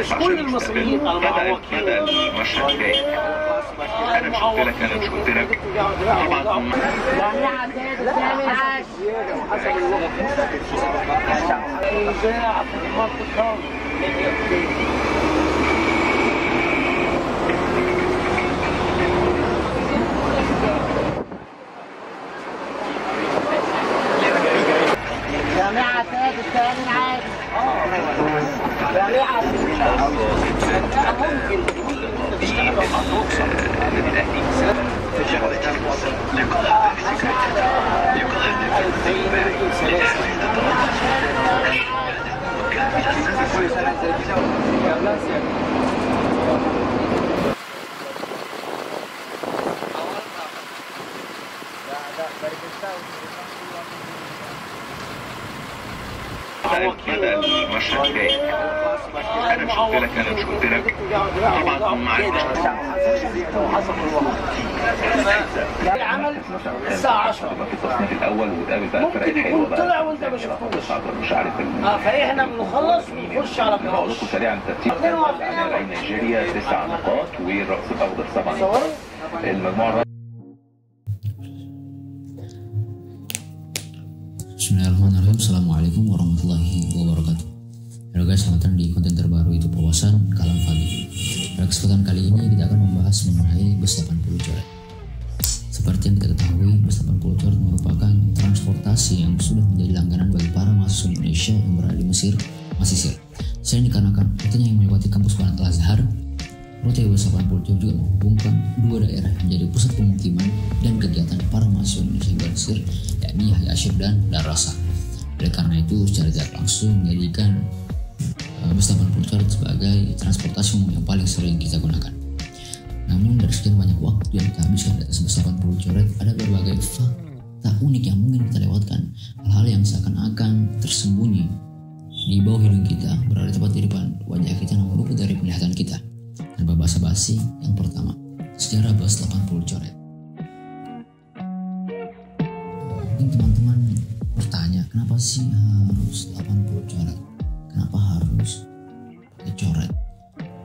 مش كل المصريين بدأ المشهد جاي. انا مش قلت لك طبعا هم حسب الوقت. جامعة سادس الثاني عادي. جامعة ممكن تشتغل بدأ المشهد جاي. انا مش قلت لك طبعا هم العمل الساعة 10 التصنيف الاول وتقابل بقى فرق الحلوه بقى طلع وانت ما شفتوش. مش عارف فاحنا بنخلص ونخش على بقول لكم سريعا ترتيب نيجيريا 9 نقاط والرأس الاخضر 7 نقاط. المجموعه Bismillahirrahmanirrahim. Assalamualaikum warahmatullahi wabarakatuh. Halo guys, selamat datang di konten terbaru itu Wawasan Kalam Fami. Pada kesempatan kali ini kita akan membahas mengenai bus 80 coret. Seperti yang kita ketahui, bus 80 coret merupakan transportasi yang sudah menjadi langganan bagi para mahasiswa Indonesia yang berada di Mesir. Selain dikarenakan rutenya yang melewati kampus Banat Al-Azhar, rute bus 80 coret juga menghubungkan dua daerah yang menjadi pusat pemukiman dan kegiatan para mahasiswa Indonesia di Mesir, yakni Yahya Asyir dan Darasa. Oleh karena itu, secara tidak langsung menjadikan bus 80 coret sebagai transportasi umum yang paling sering kita gunakan. Namun dari sekian banyak waktu yang kita habiskan di atas bus 80 coret, ada berbagai fakta unik yang mungkin kita lewatkan. Hal-hal yang seakan-akan tersembunyi di bawah hidung kita, berada tepat di depan wajah kita namun luput dari penglihatan kita. Tanpa basa-basi, yang pertama, sejarah bus 80 coret. Mungkin teman-teman bertanya, kenapa sih harus 80 coret? Kenapa harus pakai coret?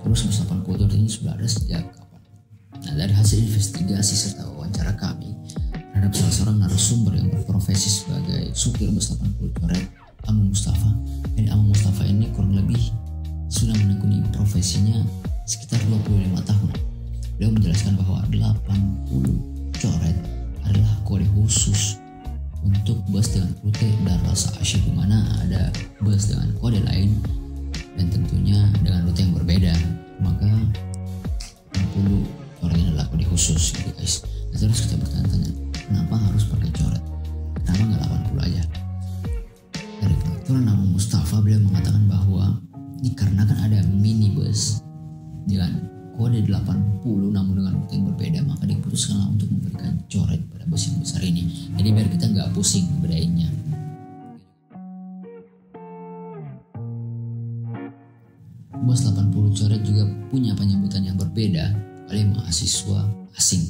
Terus bus 80 coret ini sudah ada sejak kapan? Nah, dari hasil investigasi serta wawancara kami terhadap salah seorang narasumber yang berprofesi sebagai supir bus 80 coret, Amu Mustafa. Jadi Amu Mustafa ini kurang lebih sudah menekuni profesinya sekitar 25 tahun. Beliau menjelaskan bahwa 80 coret adalah kode khusus untuk bus dengan rute Darasa Asyir, di mana ada bus dengan kode lain dan tentunya dengan rute yang berbeda. Maka 60 coret ini adalah kode khusus gitu guys. Nah, terus kita bertanya-tanya, kenapa harus pakai coret? Kenapa nggak 80 aja? Dari peraturan Amu Mustafa, beliau mengatakan bahwa dikarenakan ada minibus dengan kode 80 namun dengan rute yang berbeda, maka diputuskanlah untuk memberikan coret pada bus yang besar ini. Jadi biar kita nggak pusing bedainnya. Bus 80 coret juga punya penyebutan yang berbeda oleh mahasiswa asing.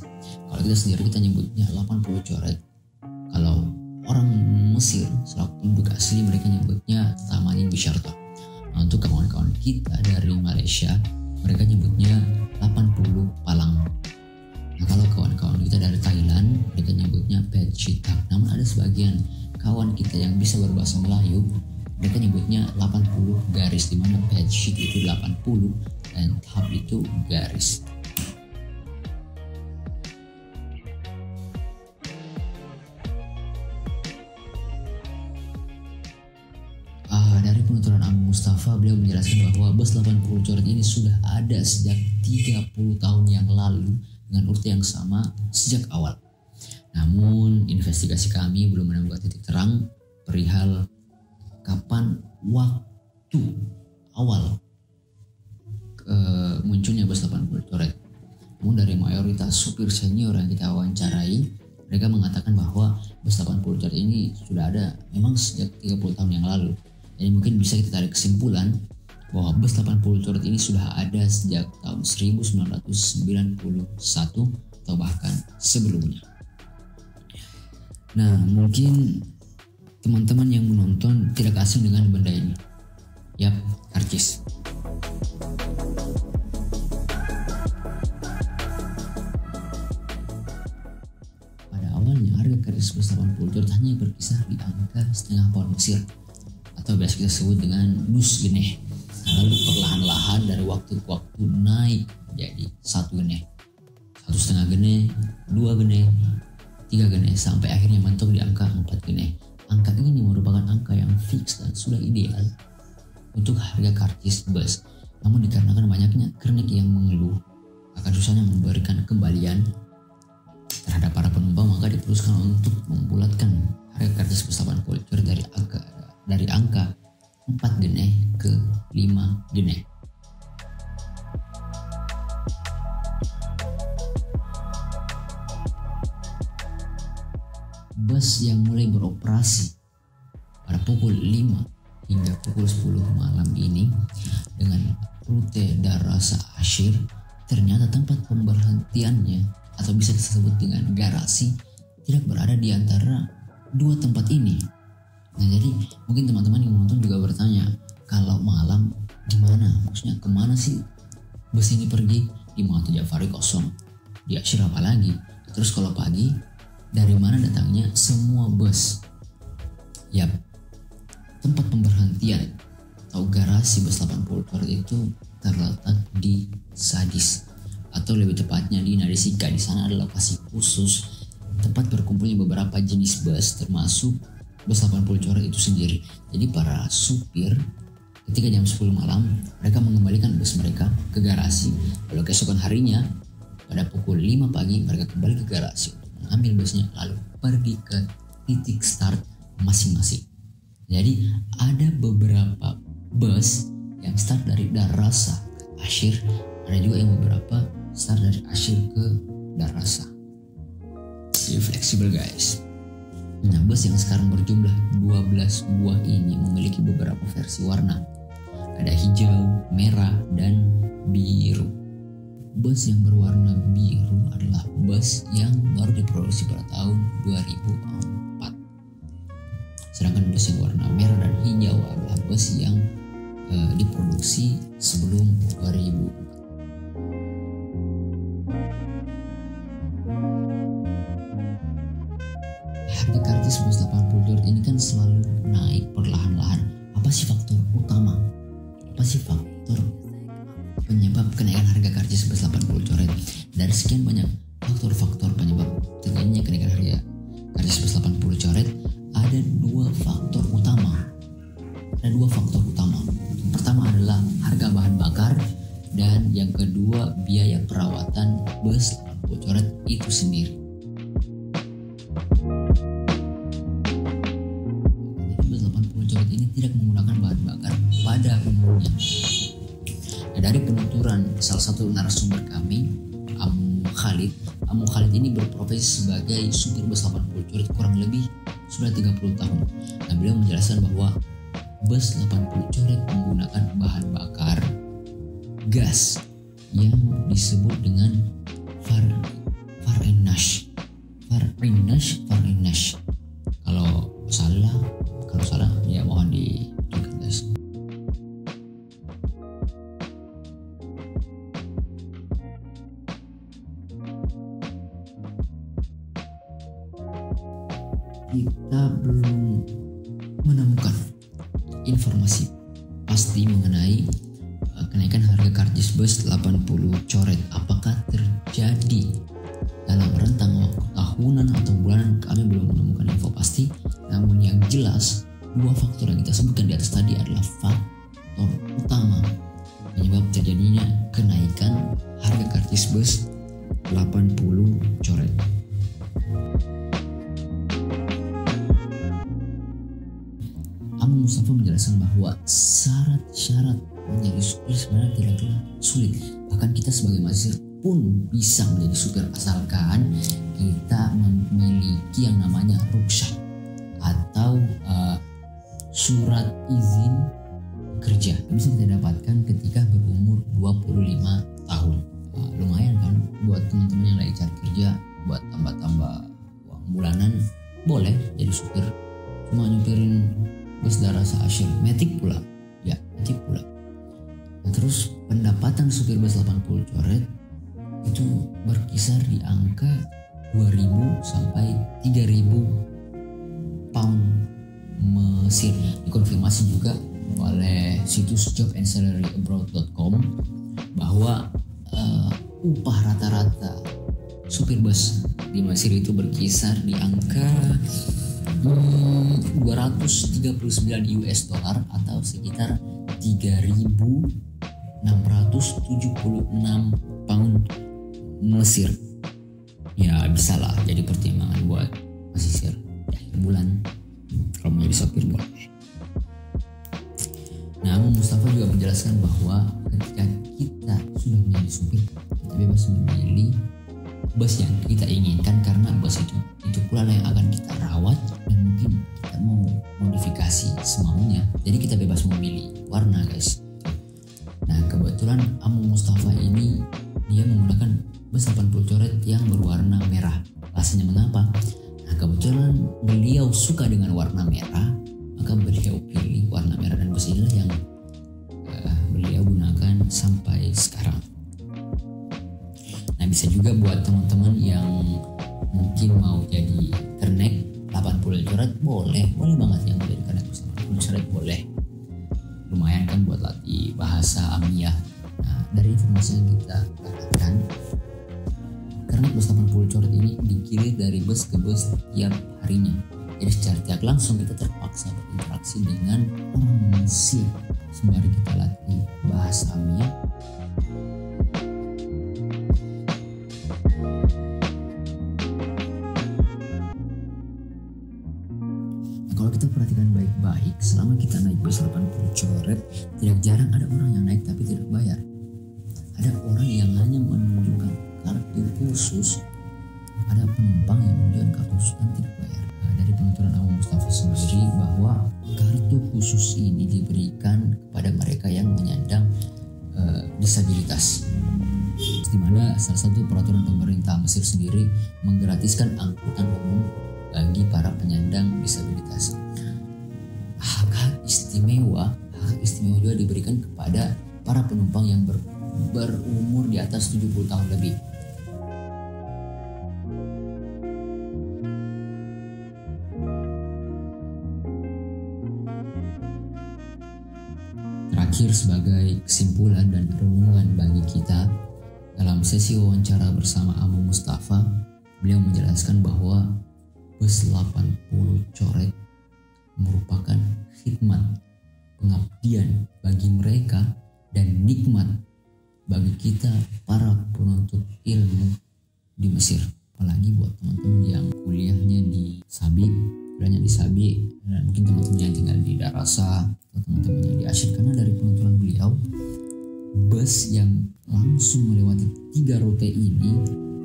Kalau kita sendiri kita nyebutnya 80 coret. Kalau orang Mesir selaku penduduk asli, mereka nyebutnya Tamanin Bisharta. Nah, untuk kawan-kawan kita dari Malaysia, mereka nyebutnya 80 palang. Nah, kalau kawan-kawan kita dari Thailand, mereka nyebutnya Pechitap. Namun ada sebagian kawan kita yang bisa berbahasa Melayu, mereka nyebutnya 80 garis, di mana Pechit itu 80 dan Tap itu garis. Dari penuturan Amu Mustafa, beliau menjelaskan bahwa bus 80 coret ini sudah ada sejak 30 tahun yang lalu dengan rute yang sama sejak awal. Namun investigasi kami belum menemukan titik terang perihal kapan waktu awal munculnya bus 80 coret. Namun dari mayoritas supir senior yang kita wawancarai, mereka mengatakan bahwa bus 80 coret ini sudah ada memang sejak 30 tahun yang lalu. Jadi mungkin bisa kita tarik kesimpulan bahwa bus 80 coret ini sudah ada sejak tahun 1991 atau bahkan sebelumnya. Nah, mungkin teman-teman yang menonton tidak asing dengan benda ini. Yap, karcis. Pada awalnya harga karcis bus 80 coret hanya berkisar di angka setengah pound Mesir atau biasa kita sebut dengan nus geneh. Lalu perlahan-lahan dari waktu ke waktu naik jadi 1 geneh, 1,5 geneh, 2 geneh, 3 geneh, sampai akhirnya mentok di angka 4 geneh. Angka ini merupakan angka yang fix dan sudah ideal untuk harga karcis bus. Namun dikarenakan banyaknya kernet yang mengeluh akan susahnya memberikan kembalian terhadap para penumpang, maka diputuskan untuk membulatkan harga karcis bus 80 coret dari angka 4 geneh ke 5 geneh. Bus yang mulai beroperasi pada pukul 5 hingga pukul 10 malam ini dengan rute Darasa Ashir, ternyata tempat pemberhentiannya atau bisa disebut dengan garasi tidak berada di antara dua tempat ini. Nah, jadi mungkin teman-teman yang menonton juga bertanya, kalau malam gimana? Maksudnya kemana sih bus ini pergi? Di Muhammad Jafari kosong, di Ashir apa lagi? Terus kalau pagi dari mana datangnya semua bus? Yap, tempat pemberhentian atau garasi bus 80 coret itu terletak di Sadis, atau lebih tepatnya di Nadesika. Di sana adalah lokasi khusus tempat berkumpulnya beberapa jenis bus, termasuk bus 80 coret itu sendiri. Jadi para supir ketika jam 10 malam mereka mengembalikan bus mereka ke garasi, lalu keesokan harinya pada pukul 5 pagi mereka kembali ke garasi mengambil busnya lalu pergi ke titik start masing-masing. Jadi ada beberapa bus yang start dari Darasa ke Ashir, ada juga yang beberapa start dari Ashir ke Darasa. Jadi fleksibel guys. Nah, bus yang sekarang berjumlah 12 buah ini memiliki beberapa versi warna. Ada hijau, merah, dan biru. Bus yang berwarna biru adalah bus yang baru diproduksi pada tahun 2004. Sedangkan bus yang warna merah dan hijau adalah bus yang diproduksi sebelum 2004. Harga karcis bus 80 coret ini kan selalu naik perlahan-lahan. Apa sih faktor utama? Apa sih faktor penyebab kenaikan harga karcis bus 80 coret? Dari sekian banyak faktor-faktor penyebab terjadinya kenaikan harga karcis bus 80 coret, ada dua faktor utama. Yang pertama adalah harga bahan bakar, dan yang kedua biaya perawatan bus 80 coret itu sendiri. Jadi bus 80 coret ini tidak menggunakan bahan bakar pada umumnya. Dari penuturan salah satu narasumber kami, Amu Khalid ini berprofesi sebagai supir bus 80 coret kurang lebih sudah 30 tahun. Nah, beliau menjelaskan bahwa bus 80 coret menggunakan bahan bakar gas yang disebut dengan Farinash. Kalau salah ya mohon ditunjukkan guys. Kita belum menemukan informasi pasti mengenai kenaikan harga karcis bus 80 coret. Apakah terjadi dalam rentang waktu tahunan atau bulanan? Kami belum menemukan info pasti. Namun yang jelas, dua faktor yang kita sebutkan di atas tadi adalah faktor utama penyebab terjadinya kenaikan harga karcis bus 80 coret. Amu Mustafa menjelaskan bahwa syarat-syarat menjadi supir sebenarnya tidaklah sulit. Bahkan kita sebagai mahasiswa pun bisa menjadi supir asalkan kita memiliki yang namanya rukhsah atau surat izin kerja. Bisa kita dapatkan ketika berumur 25 tahun. Lumayan kan buat teman-teman yang lagi cari kerja, buat tambah-tambah uang bulanan, boleh jadi supir. Cuma nyupirin bus Darasa Ashir, Matic pula. Nah, terus pendapatan supir bus 80 coret itu berkisar di angka 2.000 sampai 3.000 pound Mesir. Dikonfirmasi juga oleh situs jobandsalaryabroad.com bahwa upah rata-rata supir bus di Mesir itu berkisar di angka 239 US dollar atau sekitar 3.676 pound Mesir. Ya bisa lah jadi pertimbangan buat Mesir di akhir bulan kalau menjadi sopir boleh. Nah, Mustafa juga menjelaskan bahwa ketika kita sudah menjadi supir, kita bebas memilih bus yang kita inginkan karena bus itu pula yang akan kita rawat dan mungkin kita mau modifikasi semaunya. Jadi kita bebas memilih warna, guys. Nah, kebetulan Amu Mustafa ini dia menggunakan bus 80 coret yang berwarna merah. Alasannya mengapa? Nah, kebetulan beliau suka dengan warna merah, maka beliau pilih warna merah dan bus inilah yang beliau gunakan sampai sekarang. Nah, bisa juga buat teman-teman yang mungkin mau jadi kernek 80 coret boleh banget yang mau jadi kernek 80 coret boleh. Lumayan kan buat latih bahasa Amiyah. Nah, dari informasi yang kita dapatkan, kernet bus 80 coret ini dikirim dari bus ke bus tiap harinya. Jadi secara tidak langsung kita terpaksa berinteraksi dengan orang Mesir sembari kita latih bahasa Amiyah. Kalau kita perhatikan baik-baik, selama kita naik bus 80 coret, tidak jarang ada orang yang naik tapi tidak bayar. Ada orang yang hanya menunjukkan kartu khusus, ada penumpang yang menunjukkan kartu khusus dan tidak bayar. Nah, dari penuturan Amu Mustafa sendiri bahwa kartu khusus ini diberikan kepada mereka yang menyandang disabilitas, di mana salah satu peraturan pemerintah Mesir sendiri menggratiskan angkutan umum bagi para penyandang disabilitas. Hak istimewa juga diberikan kepada para penumpang yang berumur di atas 70 tahun lebih. Terakhir, sebagai kesimpulan dan renungan bagi kita, dalam sesi wawancara bersama Amu Mustafa, beliau menjelaskan bahwa bus 80 coret merupakan khidmat pengabdian bagi mereka dan nikmat bagi kita para penuntut ilmu di Mesir. Apalagi buat teman-teman yang kuliahnya di Sabi, dan mungkin teman-teman yang tinggal di Darasa atau teman-teman yang di Asyid, karena dari penuturan beliau, bus yang langsung melewati 3 rute ini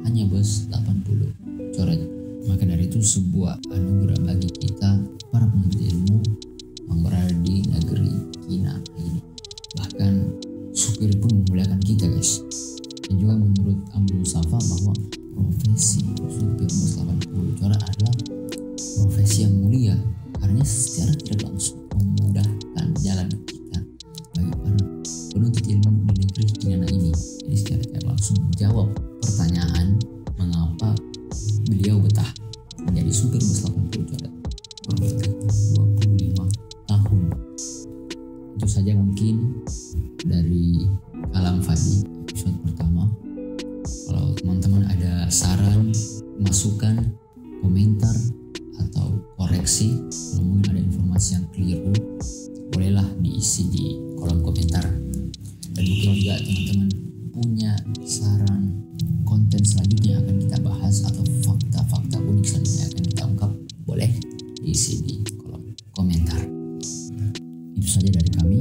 hanya bus 80 coret. Maka dari itu sebuah anugerah bagi kita para penuntut ilmu yang berada di negeri Kina ini. Bahkan supir pun memuliakan kita, guys. Dan juga menurut Amu Mustafa bahwa profesi supir bus 80 coret adalah profesi yang mulia karena secara tidak langsung memudahkan jalan kita bagi para penuntut ilmu di negeri Kina ini. Jadi secara tidak langsung menjawab pertanyaan mengapa beliau betah menjadi supir bus 80 coret kurang 25 tahun. Itu saja mungkin dari Kalam Fadi episode pertama. Kalau teman-teman ada saran, masukan, komentar atau koreksi, kalau mungkin ada informasi yang keliru, bolehlah diisi di kolom komentar. Dan mungkin juga teman-teman punya saran konten selanjutnya yang akan kita bahas atau fakta-fakta unik selanjutnya yang akan kita ungkap, boleh diisi di kolom komentar. Itu saja dari kami.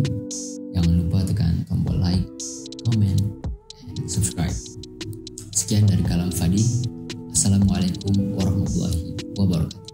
Jangan lupa tekan tombol like, comment, and subscribe. Sekian dari Kalam Fadi. Assalamualaikum warahmatullahi wabarakatuh.